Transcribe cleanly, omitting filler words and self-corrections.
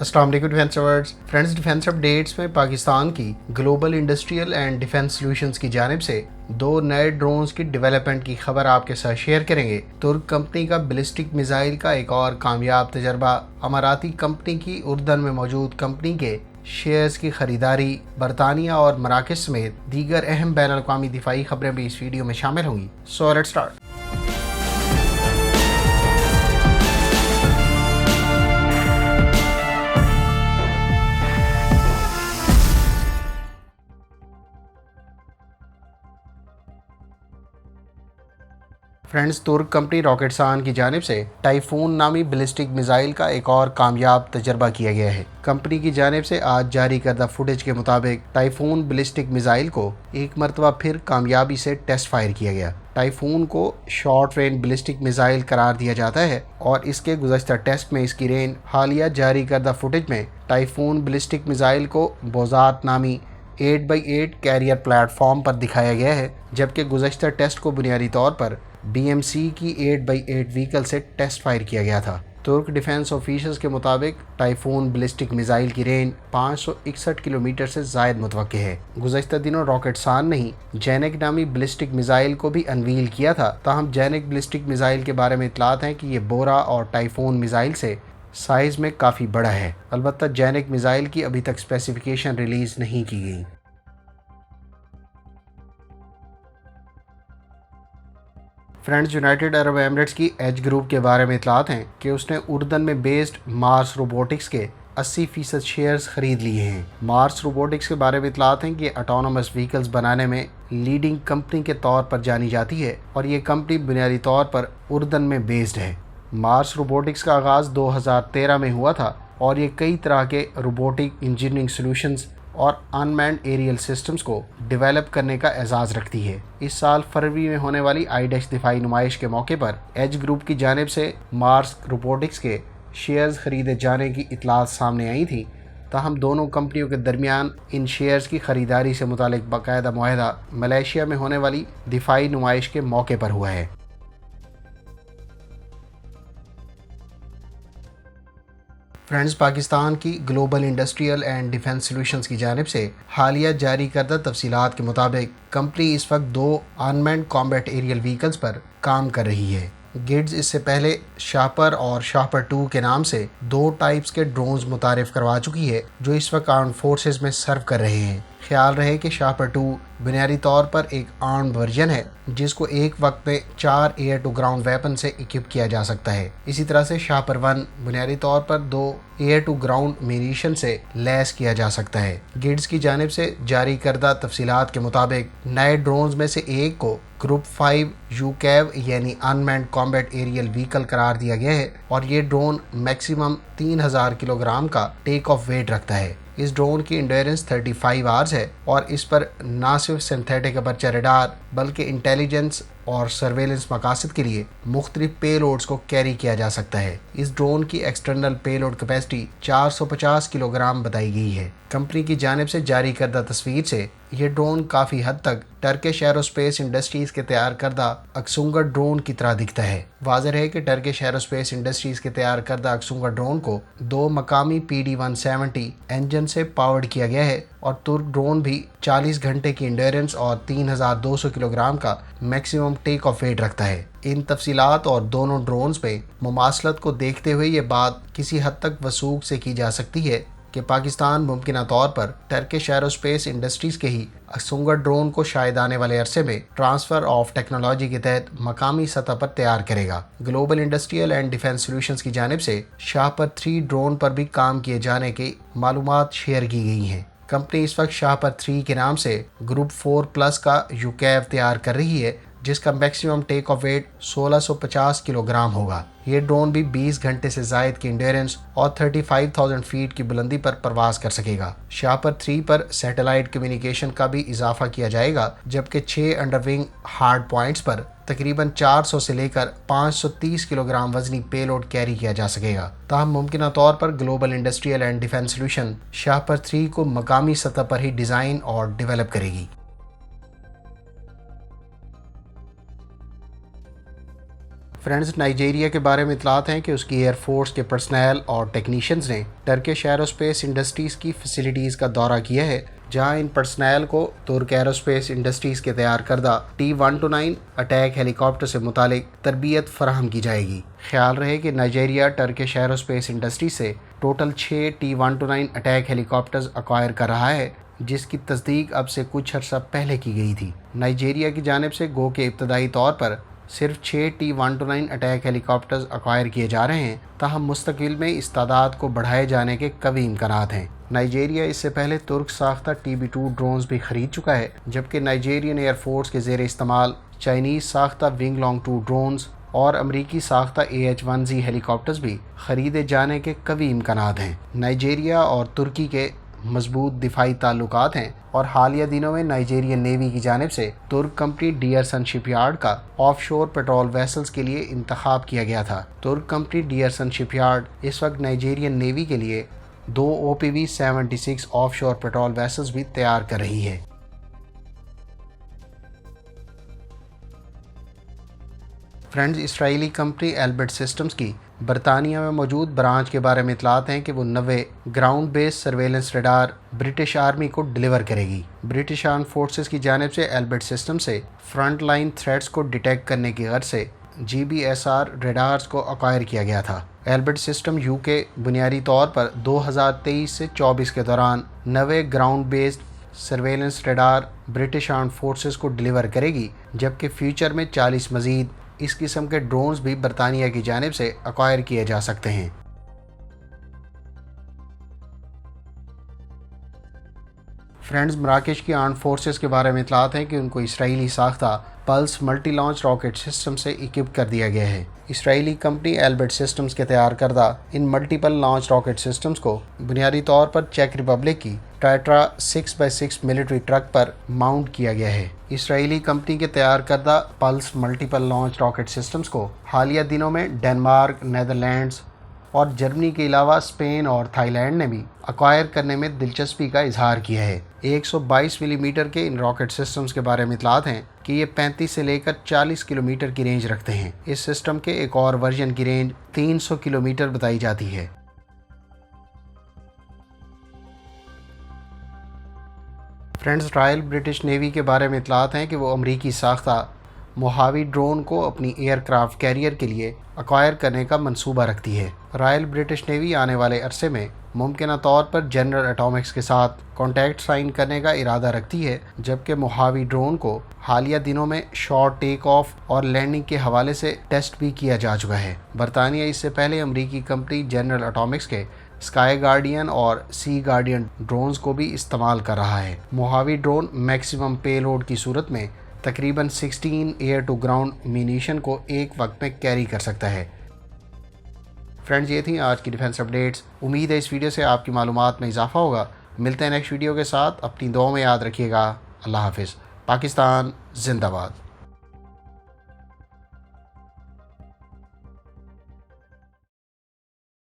अस्सलाम वालेकुम defence awards friends. Defence updates में पाकिस्तान की global industrial and defence solutions की जानिब से दो नए ड्रोन्स की डेवलपमेंट की खबर आपके साथ शेयर करेंगे। तुर्क कंपनी का बैलिस्टिक मिसाइल का एक और कामयाब तजर्बा, अमाराती कंपनी की उर्दन में मौजूद कंपनी के शेयर्स की खरीदारी, बरतानिया और मराकश समेत दीगर अहम बैन अल-अक़वामी दिफाई खबरें भी इस वीडियो में शामिल होंगी। So let's start. फ्रेंड्स, तुर्क कंपनी रॉकेटसान की जानिब से टाइफून नामी बैलिस्टिक मिसाइल का एक और कामयाब तजर्बा किया गया है। कंपनी की जानिब से आज जारी करदा फुटेज के मुताबिक टाइफून बैलिस्टिक मिसाइल को एक मरतबा फिर कामयाबी से टेस्ट फायर किया गया। टाइफून को शॉर्ट रेंज बैलिस्टिक मिसाइल करार दिया जाता है और इसके गुज़श्ता टेस्ट में इसकी रेंज हालिया जारी करदा फुटेज में टाइफून बैलिस्टिक मिसाइल को बोजात नामी 8x8 कैरियर प्लेटफॉर्म पर दिखाया गया है, जबकि गुज़श्ता टेस्ट को बुनियादी तौर पर BMC की 8x8 व्हीकल से टेस्ट फायर किया गया था। तुर्क डिफेंस ऑफिशियल्स के मुताबिक टाइफून बैलिस्टिक मिसाइल की रेंज 561 किलोमीटर से ज़ायद मुतवक्के है। गुज़श्ता दिनों रॉकेटसान ने ही जैनिक नामी बैलिस्टिक मिसाइल को भी अनवील किया था। ताहम जैनिक बैलिस्टिक मिसाइल के बारे में इतलात हैं कि ये बोरा और टाइफून मिसाइल से साइज़ में काफ़ी बड़ा है। अलबत्ता जैनिक मिसाइल की अभी तक स्पेसिफिकेशन रिलीज़ नहीं की गई। फ्रेंड्स, यूनाइटेड अरब एमिरेट्स की एज ग्रुप के बारे में इतलात हैं कि उसने उर्दन में बेस्ड मार्स रोबोटिक्स के 80% शेयर्स खरीद लिए हैं। मार्स रोबोटिक्स के बारे में इतलात हैं कि ऑटोनोमस व्हीकल्स बनाने में लीडिंग कंपनी के तौर पर जानी जाती है और ये कंपनी बुनियादी तौर पर उर्दन में बेस्ड है। मार्स रोबोटिक्स का आगाज़ 2013 में हुआ था और ये कई तरह के रोबोटिक इंजीनियरिंग सॉल्यूशंस और अनमैन्ड एरियल सिस्टम्स को डेवलप करने का एजाज़ रखती है। इस साल फरवरी में होने वाली आईडेक्स दिफाई नुमाइश के मौके पर एज ग्रुप की जानिब से मार्स रोबोटिक्स के शेयर्स खरीदे जाने की इतलात सामने आई थी। ताहम दोनों कंपनियों के दरमियान इन शेयर्स की खरीदारी से मुतालिक बाकायदा मुआहदा मलेशिया में होने वाली दिफाई नुमाइश के मौके पर हुआ है। फ्रेंड्स, पाकिस्तान की global industrial and defence solutions की जानिब से हालिया जारी करदा तफसीलात के मुताबिक कंपनी इस वक्त 2 अनमैन्ड कॉम्बैट एरियल व्हीकल्स पर काम कर रही है। गिड्स इससे पहले शापर और शापर 2 के नाम से 2 टाइप्स के ड्रोन्स मुतारिफ करवा चुकी है, जो इस वक्त आर्म्ड फोर्सेस में सर्व कर रहे हैं। ख्याल रहे कि शापर 2 बुनियादी तौर पर एक आर्म्ड वर्जन है जिसको एक वक्त में 4 एयर टू ग्राउंड वेपन से इक्विप किया जा सकता है। इसी तरह से शापर 1 बुनियादी तौर पर 2 एयर टू ग्राउंड म्यूनिशन से लैस किया जा सकता है। गिड्स की जानिब से जारी करदा तफसीलात के मुताबिक नए ड्रोन्स में से एक को ग्रुप 5 यूकैव यानी अनमैन्ड कॉम्बैट एरियल व्हीकल करार दिया गया है और ये ड्रोन मैक्सिमम 3000 किलोग्राम का टेक ऑफ वेट रखता है। इस ड्रोन की इंड्योरेंस 35 आवर्स है और इस पर न सिर्फ सिंथेटिक अपर्चर रडार बल्कि इंटेलिजेंस और सर्वेलेंस मकासद के लिए मुख्तलिफ पेलोड्स को कैरी किया जा सकता है। इस ड्रोन की एक्सटर्नल पेलोड कैपेसिटी 450 किलोग्राम बताई गई है। कंपनी की जानिब से जारी करदा तस्वीर से ये ड्रोन काफ़ी हद तक टर्किश एरोस्पेस इंडस्ट्रीज़ के तैयार करदा अक्सुंगर ड्रोन की तरह दिखता है। वाज़ेह है कि टर्किश एरोस्पेस इंडस्ट्रीज़ के तैयार करदा अक्सुंगर ड्रोन को 2 मकामी PD-170 इंजन से पावर्ड किया गया है और तुर्क ड्रोन भी 40 घंटे की इंड्योरेंस और 3200 किलोग्राम का मैक्सिमम टेक ऑफ वेट रखता है। इन तफसीलात और दोनों ड्रोन्स पे मुमासलत को देखते हुए ये बात किसी हद तक वसूख से की जा सकती है कि पाकिस्तान मुमकिन तौर पर टर्किश एरोस्पेस इंडस्ट्रीज़ के ही अक्सुंगर ड्रोन को शायद आने वाले अरसे में ट्रांसफ़र ऑफ टेक्नोलॉजी के तहत मकामी सतह पर तैयार करेगा। Global industrial and defence solutions की जानिब से शापर 3 ड्रोन पर भी काम किए जाने की मालूमात शेयर की गई हैं। कंपनी इस वक्त शापर 3 के नाम से ग्रुप 4+ का यूकैव तैयार कर रही है जिसका maximum take off weight 1650 kilogram होगा। ये ड्रोन भी 20 घंटे से ज़ायद की इंड्योरेंस और 35,000 फीट की बुलंदी पर परवाज कर सकेगा। शापर 3 पर सैटेलाइट कम्युनिकेशन का भी इजाफा किया जाएगा, जबकि 6 अंडरविंग हार्ड पॉइंट्स पर तकरीबन 400 से लेकर 530 किलोग्राम वजनी पेलोड कैरी किया जा सकेगा। ताहम मुमकिन तौर पर global industrial and defence solution शापर 3 को मकामी सतह पर ही डिज़ाइन और डेवलप करेगी। فرینڈز، نائجیریا کے بارے میں اطلاعات ہیں کہ اس کی ایئر فورس کے پرسنل اور ٹیکنیشینز نے ٹرکش ایروسپیس انڈسٹریز کی فیسلٹیز کا دورہ کیا ہے، جہاں ان پرسنل کو ترک ایروسپیس انڈسٹریز کے تیار کردہ T-129 اٹیک ہیلی کاپٹر سے متعلق تربیت فراہم کی جائے گی۔ خیال رہے کہ نائجیریا ٹرکش ایروسپیس انڈسٹری سے ٹوٹل 6 T-129 اٹیک ہیلی کاپٹرز ایکوائر کر رہا ہے، جس کی تصدیق اب سے کچھ عرصہ پہلے کی گئی تھی۔ نائجیریا کی جانب سے گو کہ ابتدائی طور پر صرف 6 T-129 اٹیک ہیلی کاپٹرز ایکوائر کیے جا رہے ہیں، تاہم مستقبل میں اس تعداد کو بڑھائے جانے کے قوی امکانات ہیں۔ نائجیریا اس سے پہلے ترک ساختہ TB2 ڈرونز بھی خرید چکا ہے، جبکہ نائجیرین ایئر فورس کے زیر استعمال چائنیز ساختہ ونگ لانگ 2 ڈرونز اور امریکی ساختہ AH-1Z ہیلی کاپٹرز بھی خریدے جانے کے قوی امکانات ہیں۔ نائجیریا اور ترکی کے مضبوط دفاعی تعلقات ہیں اور حالیہ دنوں میں نائجیرین نیوی کی جانب سے ترک کمپنی ڈیئرسن شپ یارڈ کا آف شور پیٹرول ویسلز کے لیے انتخاب کیا گیا تھا۔ ترک کمپنی ڈیئرسن شپ یارڈ اس وقت نائجیرین نیوی کے لیے 2 OPV-76 آف شور پیٹرول ویسلز بھی تیار کر رہی ہے۔ فرینڈز، اسرائیلی کمپنی ایلبٹ سسٹمز کی برطانیہ میں موجود برانچ کے بارے میں اطلاعات ہیں کہ وہ 90 گراؤنڈ بیس سرویلنس ریڈار برٹش آرمی کو ڈیلیور کرے گی۔ برٹش آرم فورسز کی جانب سے ایلبٹ سسٹم سے فرنٹ لائن تھریٹس کو ڈیٹیکٹ کرنے کی غرض سے GBSR ریڈارز کو ایکوائر کیا گیا تھا۔ ایلبٹ سسٹم UK بنیادی طور پر 2023 سے 24 کے دوران 90 ground based surveillance radar British arm forces کو ڈیلیور کرے گی، جبکہ فیوچر میں 40 مزید اس قسم کے ڈرونز بھی برطانیہ کی جانب سے ایکوائر کیے جا سکتے ہیں۔ فرینڈز، مراکش کی آرمڈ فورسز کے بارے میں اطلاعات ہیں کہ ان کو اسرائیلی ساختہ plus multi launch rocket system سے اکوپ کر دیا گیا ہے۔ اسرائیلی کمپنی ایلبٹ سسٹمز کے تیار کردہ in multiple launch rocket systems کو بنیادی طور پر چیک ریپبلک کی ٹائٹرا 6x6 ملٹری ٹرک پر ماؤنٹ کیا گیا ہے۔ اسرائیلی کمپنی کے تیار کردہ plus multiple launch rocket systems کو حالیہ دنوں میں ڈنمارک، نیدرلینڈز اور جرمنی کے علاوہ اسپین اور تھائی لینڈ نے بھی ایکوائر کرنے میں دلچسپی کا اظہار کیا ہے۔ 122 ملی میٹر کے ان راکٹ سسٹمز کے بارے میں اطلاعات ہیں کہ یہ 35 سے لے کر 40 کلومیٹر کی رینج رکھتے ہیں۔ اس سسٹم کے ایک اور ورژن کی رینج 300 کلومیٹر بتائی جاتی ہے۔ فرینڈز، رائل برٹش نیوی کے بارے میں اطلاعات ہیں کہ وہ امریکی ساختہ موہاوی ڈرون کو اپنی ایئر کرافٹ کیریئر کے لیے ایکوائر کرنے کا منصوبہ رکھتی ہے۔ رائل برٹش نیوی آنے والے عرصے میں ممکنہ طور پر جنرل اٹامکس کے ساتھ کانٹریکٹ سائن کرنے کا ارادہ رکھتی ہے، جبکہ موہاوی ڈرون کو حالیہ دنوں میں شارٹ ٹیک آف اور لینڈنگ کے حوالے سے ٹیسٹ بھی کیا جا چکا ہے۔ برطانیہ اس سے پہلے امریکی کمپنی جنرل اٹامکس کے اسکائی گارڈین اور سی گارڈین ڈرونز کو بھی استعمال کر رہا ہے۔ موہاوی ڈرون میکسیمم پے لوڈ کی صورت میں تقریباً 16 ایئر ٹو گراؤنڈ مینیشن کو ایک وقت میں کیری کر سکتا ہے۔ فرینڈز، یہ تھیں آج کی ڈیفنس اپڈیٹس۔ امید ہے اس ویڈیو سے آپ کی معلومات میں اضافہ ہوگا۔ ملتے ہیں نیکسٹ ویڈیو کے ساتھ، اپنی دعاؤں میں یاد رکھیے گا۔ اللہ حافظ۔ پاکستان زندہ باد۔